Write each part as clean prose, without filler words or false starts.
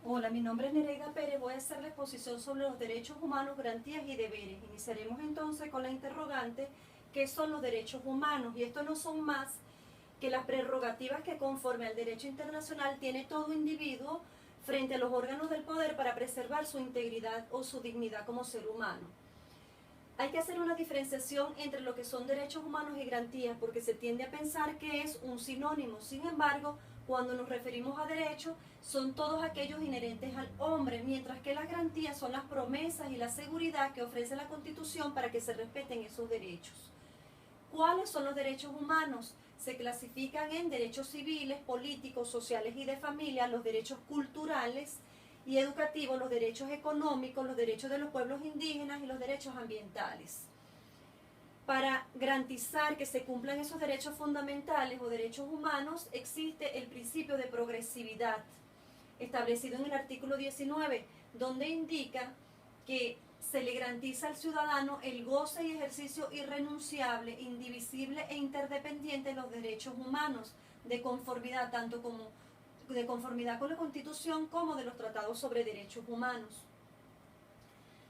Hola, mi nombre es Nereida Pérez. Voy a hacer la exposición sobre los derechos humanos, garantías y deberes. Iniciaremos entonces con la interrogante: ¿qué son los derechos humanos? Y estos no son más que las prerrogativas que, conforme al derecho internacional, tiene todo individuo frente a los órganos del poder para preservar su integridad o su dignidad como ser humano. Hay que hacer una diferenciación entre lo que son derechos humanos y garantías, porque se tiende a pensar que es un sinónimo. Sin embargo, cuando nos referimos a derechos, son todos aquellos inherentes al hombre, mientras que las garantías son las promesas y la seguridad que ofrece la Constitución para que se respeten esos derechos. ¿Cuáles son los derechos humanos? Se clasifican en derechos civiles, políticos, sociales y de familia, los derechos culturales y educativos, los derechos económicos, los derechos de los pueblos indígenas y los derechos ambientales. Para garantizar que se cumplan esos derechos fundamentales o derechos humanos, existe el principio de progresividad, establecido en el artículo 19, donde indica que se le garantiza al ciudadano el goce y ejercicio irrenunciable, indivisible e interdependiente de los derechos humanos, de conformidad tanto como de conformidad con la Constitución como de los tratados sobre derechos humanos.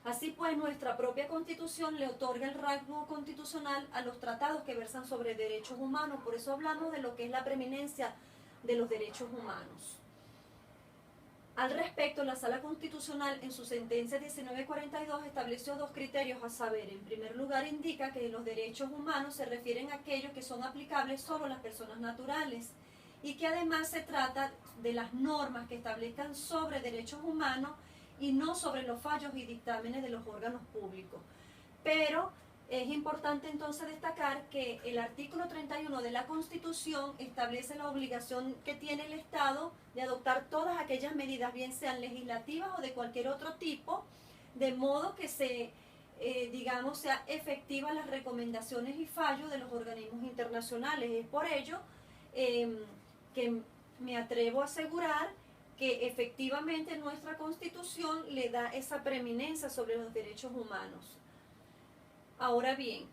Así pues, nuestra propia Constitución le otorga el rango constitucional a los tratados que versan sobre derechos humanos. Por eso hablamos de lo que es la preeminencia de los derechos humanos. Al respecto, la Sala Constitucional en su sentencia 1942 estableció dos criterios a saber. En primer lugar, indica que los derechos humanos se refieren a aquellos que son aplicables solo a las personas naturales y que además se trata de las normas que establezcan sobre derechos humanos y no sobre los fallos y dictámenes de los órganos públicos. Pero es importante entonces destacar que el artículo 31 de la Constitución establece la obligación que tiene el Estado de adoptar todas aquellas medidas, bien sean legislativas o de cualquier otro tipo, de modo que sea efectiva las recomendaciones y fallos de los organismos internacionales. Es por ello que me atrevo a asegurar que efectivamente nuestra Constitución le da esa preeminencia sobre los derechos humanos. Ahora bien,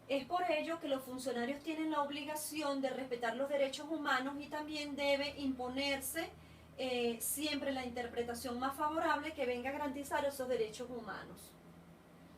es por ello que los funcionarios tienen la obligación de respetar los derechos humanos y también debe imponerse siempre la interpretación más favorable que venga a garantizar esos derechos humanos.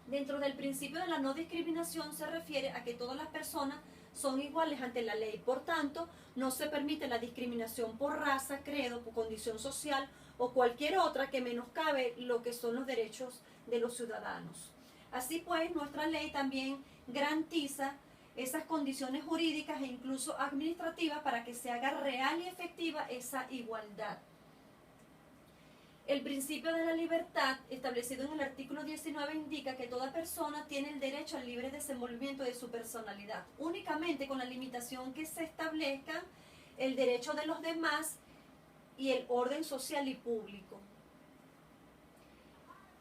Dentro del principio de la no discriminación se refiere a que todas las personas son iguales ante la ley. Por tanto, no se permite la discriminación por raza, credo, por condición social o cualquier otra que menoscabe lo que son los derechos de los ciudadanos. Así pues, nuestra ley también garantiza esas condiciones jurídicas e incluso administrativas para que se haga real y efectiva esa igualdad. El principio de la libertad, establecido en el artículo 19, indica que toda persona tiene el derecho al libre desenvolvimiento de su personalidad, únicamente con la limitación que se establezca el derecho de los demás y el orden social y público.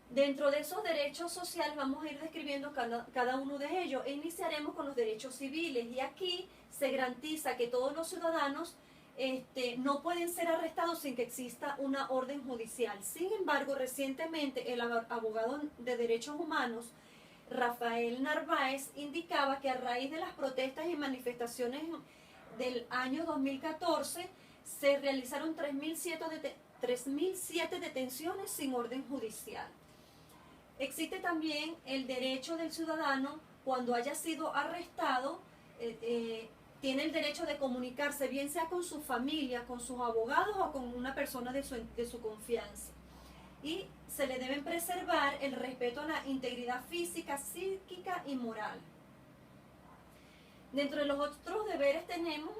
Dentro de esos derechos sociales vamos a ir describiendo cada uno de ellos e iniciaremos con los derechos civiles, y aquí se garantiza que todos los ciudadanos no pueden ser arrestados sin que exista una orden judicial. Sin embargo, recientemente el abogado de derechos humanos Rafael Narváez indicaba que a raíz de las protestas y manifestaciones del año 2014 se realizaron 3.007 detenciones sin orden judicial. Existe también el derecho del ciudadano, cuando haya sido arrestado, tiene el derecho de comunicarse, bien sea con su familia, con sus abogados o con una persona de su confianza. Y se le deben preservar el respeto a la integridad física, psíquica y moral. Dentro de los otros deberes tenemos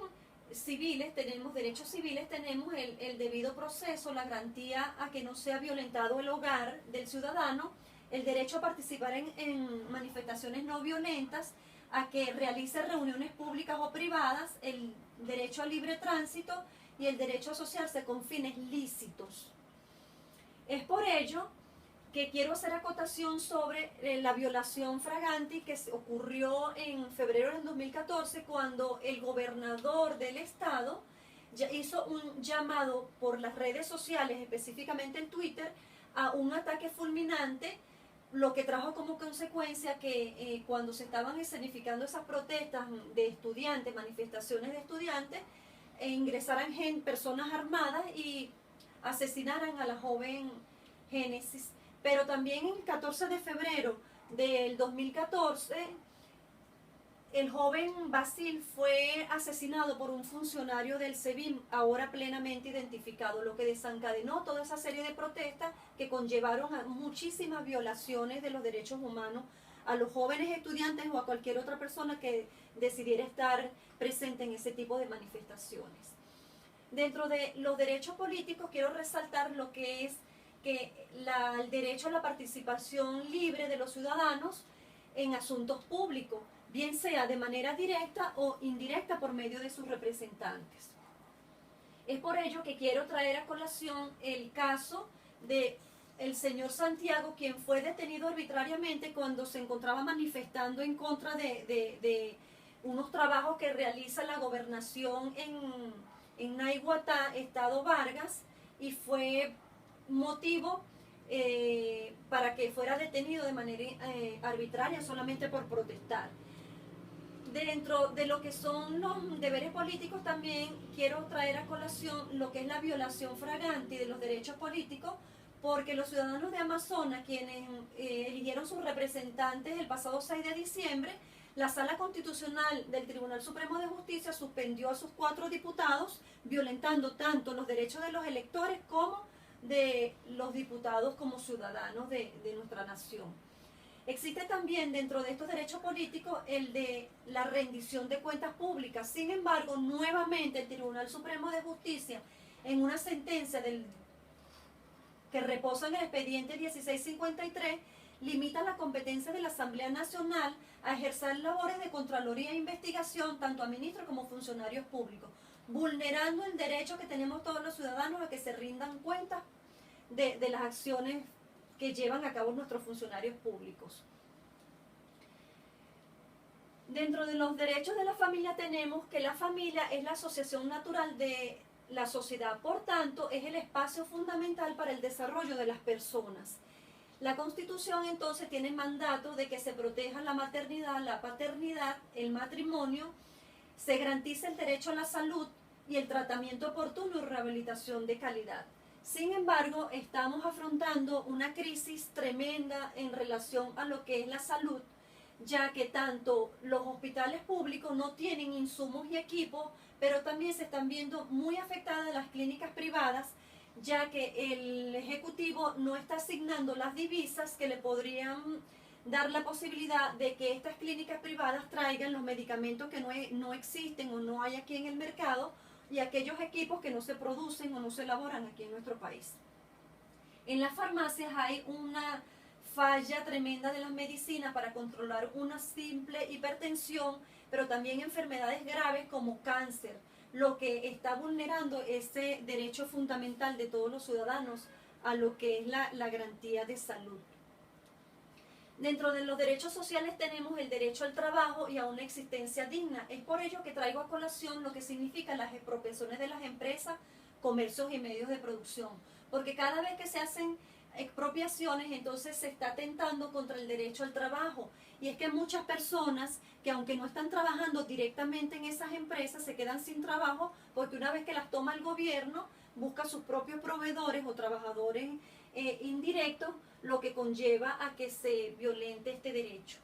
derechos civiles, tenemos el debido proceso, la garantía a que no sea violentado el hogar del ciudadano, el derecho a participar en manifestaciones no violentas, a que realice reuniones públicas o privadas, el derecho al libre tránsito y el derecho a asociarse con fines lícitos. Es por ello que quiero hacer acotación sobre la violación fraganti que ocurrió en febrero del 2014, cuando el gobernador del estado ya hizo un llamado por las redes sociales, específicamente en Twitter, a un ataque fulminante, lo que trajo como consecuencia que cuando se estaban escenificando esas protestas de estudiantes, manifestaciones de estudiantes, ingresaran personas armadas y asesinaran a la joven Génesis. Pero también el 14 de febrero del 2014, el joven Basil fue asesinado por un funcionario del SEBIN, ahora plenamente identificado, lo que desencadenó toda esa serie de protestas que conllevaron a muchísimas violaciones de los derechos humanos a los jóvenes estudiantes o a cualquier otra persona que decidiera estar presente en ese tipo de manifestaciones. Dentro de los derechos políticos quiero resaltar lo que es que el derecho a la participación libre de los ciudadanos en asuntos públicos, bien sea de manera directa o indirecta por medio de sus representantes. Es por ello que quiero traer a colación el caso de el señor Santiago, quien fue detenido arbitrariamente cuando se encontraba manifestando en contra de unos trabajos que realiza la gobernación en Naiguatá, Estado Vargas, y fue motivo para que fuera detenido de manera arbitraria solamente por protestar. Dentro de lo que son los deberes políticos también quiero traer a colación lo que es la violación flagrante de los derechos políticos, porque los ciudadanos de Amazonas, quienes eligieron sus representantes el pasado 6 de diciembre, la Sala Constitucional del Tribunal Supremo de Justicia suspendió a sus 4 diputados, violentando tanto los derechos de los electores como de los diputados como ciudadanos de nuestra nación. Existe también dentro de estos derechos políticos el de la rendición de cuentas públicas. Sin embargo, nuevamente el Tribunal Supremo de Justicia, en una sentencia que reposa en el expediente 1653, limita la competencia de la Asamblea Nacional a ejercer labores de Contraloría e investigación tanto a ministros como funcionarios públicos, vulnerando el derecho que tenemos todos los ciudadanos a que se rindan cuentas de las acciones que llevan a cabo nuestros funcionarios públicos. Dentro de los derechos de la familia tenemos que la familia es la asociación natural de la sociedad, por tanto es el espacio fundamental para el desarrollo de las personas. La Constitución entonces tiene mandato de que se proteja la maternidad, la paternidad, el matrimonio, se garantice el derecho a la salud y el tratamiento oportuno y rehabilitación de calidad. Sin embargo, estamos afrontando una crisis tremenda en relación a lo que es la salud, ya que tanto los hospitales públicos no tienen insumos y equipos, pero también se están viendo muy afectadas las clínicas privadas, ya que el Ejecutivo no está asignando las divisas que le podrían dar la posibilidad de que estas clínicas privadas traigan los medicamentos que no existen o no hay aquí en el mercado, y aquellos equipos que no se producen o no se elaboran aquí en nuestro país. En las farmacias hay una falla tremenda de las medicinas para controlar una simple hipertensión, pero también enfermedades graves como cáncer, lo que está vulnerando ese derecho fundamental de todos los ciudadanos a lo que es la garantía de salud. Dentro de los derechos sociales tenemos el derecho al trabajo y a una existencia digna. Es por ello que traigo a colación lo que significan las expropiaciones de las empresas, comercios y medios de producción. Porque cada vez que se hacen expropiaciones, entonces se está atentando contra el derecho al trabajo. Y es que muchas personas que aunque no están trabajando directamente en esas empresas, se quedan sin trabajo porque una vez que las toma el gobierno, busca sus propios proveedores o trabajadores indirectos, lo que conlleva a que se violente este derecho.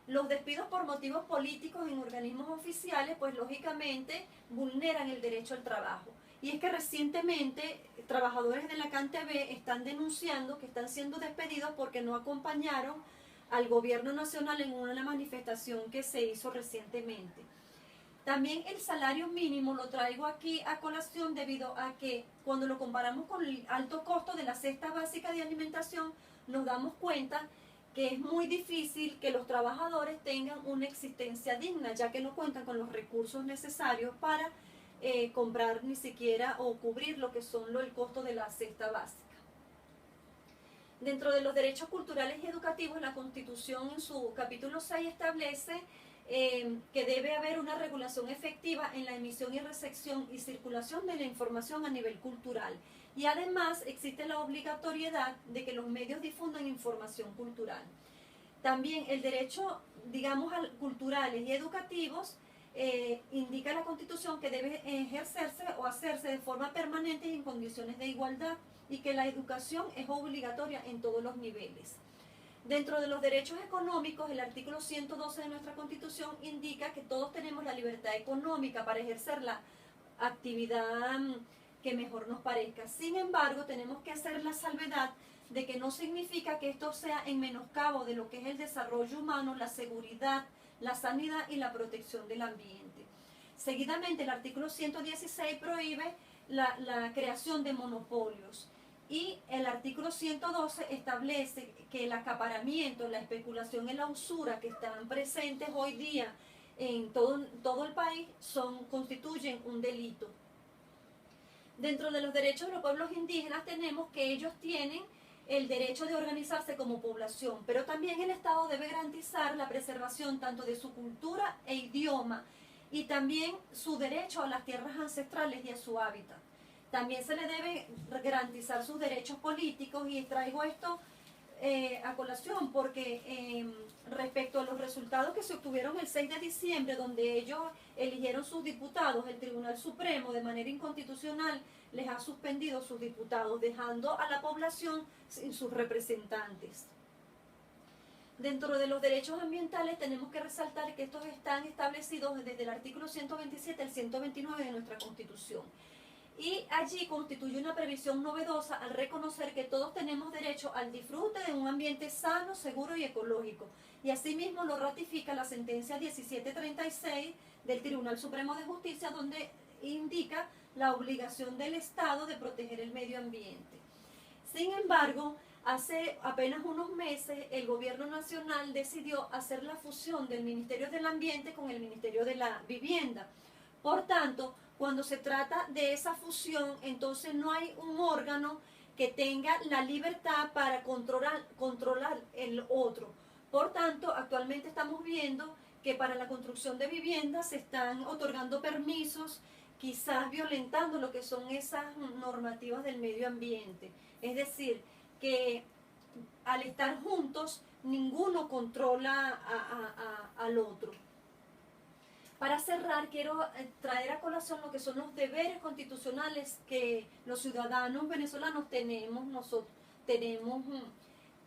Los despidos por motivos políticos en organismos oficiales, pues lógicamente vulneran el derecho al trabajo. Y es que recientemente trabajadores de la CanTV están denunciando que están siendo despedidos porque no acompañaron al gobierno nacional en una manifestación que se hizo recientemente. También el salario mínimo lo traigo aquí a colación debido a que cuando lo comparamos con el alto costo de la cesta básica de alimentación, nos damos cuenta que es muy difícil que los trabajadores tengan una existencia digna, ya que no cuentan con los recursos necesarios para comprar ni siquiera o cubrir lo que son el costo de la cesta básica. Dentro de los derechos culturales y educativos, la Constitución en su capítulo 6 establece que debe haber una regulación efectiva en la emisión y recepción y circulación de la información a nivel cultural. Y además existe la obligatoriedad de que los medios difundan información cultural. También el derecho, digamos, culturales y educativos indica la Constitución que debe ejercerse o hacerse de forma permanente y en condiciones de igualdad, y que la educación es obligatoria en todos los niveles. Dentro de los derechos económicos, el artículo 112 de nuestra Constitución indica que todos tenemos la libertad económica para ejercer la actividad que mejor nos parezca. Sin embargo, tenemos que hacer la salvedad de que no significa que esto sea en menoscabo de lo que es el desarrollo humano, la seguridad, la sanidad y la protección del ambiente. Seguidamente, el artículo 116 prohíbe la creación de monopolios, y el artículo 112 establece que el acaparamiento, la especulación y la usura que están presentes hoy día en todo el país constituyen un delito. Dentro de los derechos de los pueblos indígenas tenemos que ellos tienen el derecho de organizarse como población, pero también el Estado debe garantizar la preservación tanto de su cultura e idioma, y también su derecho a las tierras ancestrales y a su hábitat. También se le debe garantizar sus derechos políticos, y traigo esto a colación porque respecto a los resultados que se obtuvieron el 6 de diciembre, donde ellos eligieron sus diputados, el Tribunal Supremo de manera inconstitucional les ha suspendido sus diputados, dejando a la población sin sus representantes. Dentro de los derechos ambientales tenemos que resaltar que estos están establecidos desde el artículo 127 al 129 de nuestra Constitución. Y allí constituye una previsión novedosa al reconocer que todos tenemos derecho al disfrute de un ambiente sano, seguro y ecológico. Y asimismo lo ratifica la sentencia 1736 del Tribunal Supremo de Justicia, donde indica la obligación del Estado de proteger el medio ambiente. Sin embargo, hace apenas unos meses el Gobierno Nacional decidió hacer la fusión del Ministerio del Ambiente con el Ministerio de la Vivienda. Por tanto, cuando se trata de esa fusión, entonces no hay un órgano que tenga la libertad para controlar el otro. Por tanto, actualmente estamos viendo que para la construcción de viviendas se están otorgando permisos, quizás violentando lo que son esas normativas del medio ambiente. Es decir, que al estar juntos, ninguno controla al otro. Para cerrar, quiero traer a colación lo que son los deberes constitucionales que los ciudadanos venezolanos tenemos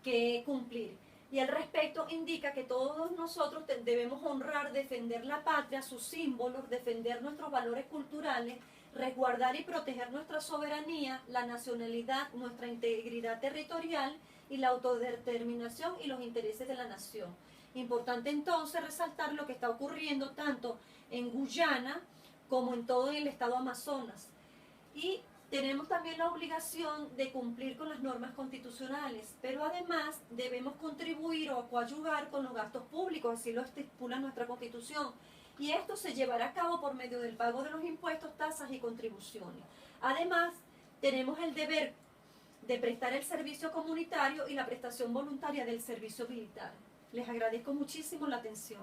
que cumplir. Y al respecto indica que todos nosotros debemos honrar, defender la patria, sus símbolos, defender nuestros valores culturales, resguardar y proteger nuestra soberanía, la nacionalidad, nuestra integridad territorial y la autodeterminación y los intereses de la nación. Importante entonces resaltar lo que está ocurriendo tanto en Guyana como en todo el estado Amazonas. Y tenemos también la obligación de cumplir con las normas constitucionales, pero además debemos contribuir o coadyuvar con los gastos públicos, así lo estipula nuestra Constitución. Y esto se llevará a cabo por medio del pago de los impuestos, tasas y contribuciones. Además, tenemos el deber de prestar el servicio comunitario y la prestación voluntaria del servicio militar. Les agradezco muchísimo la atención.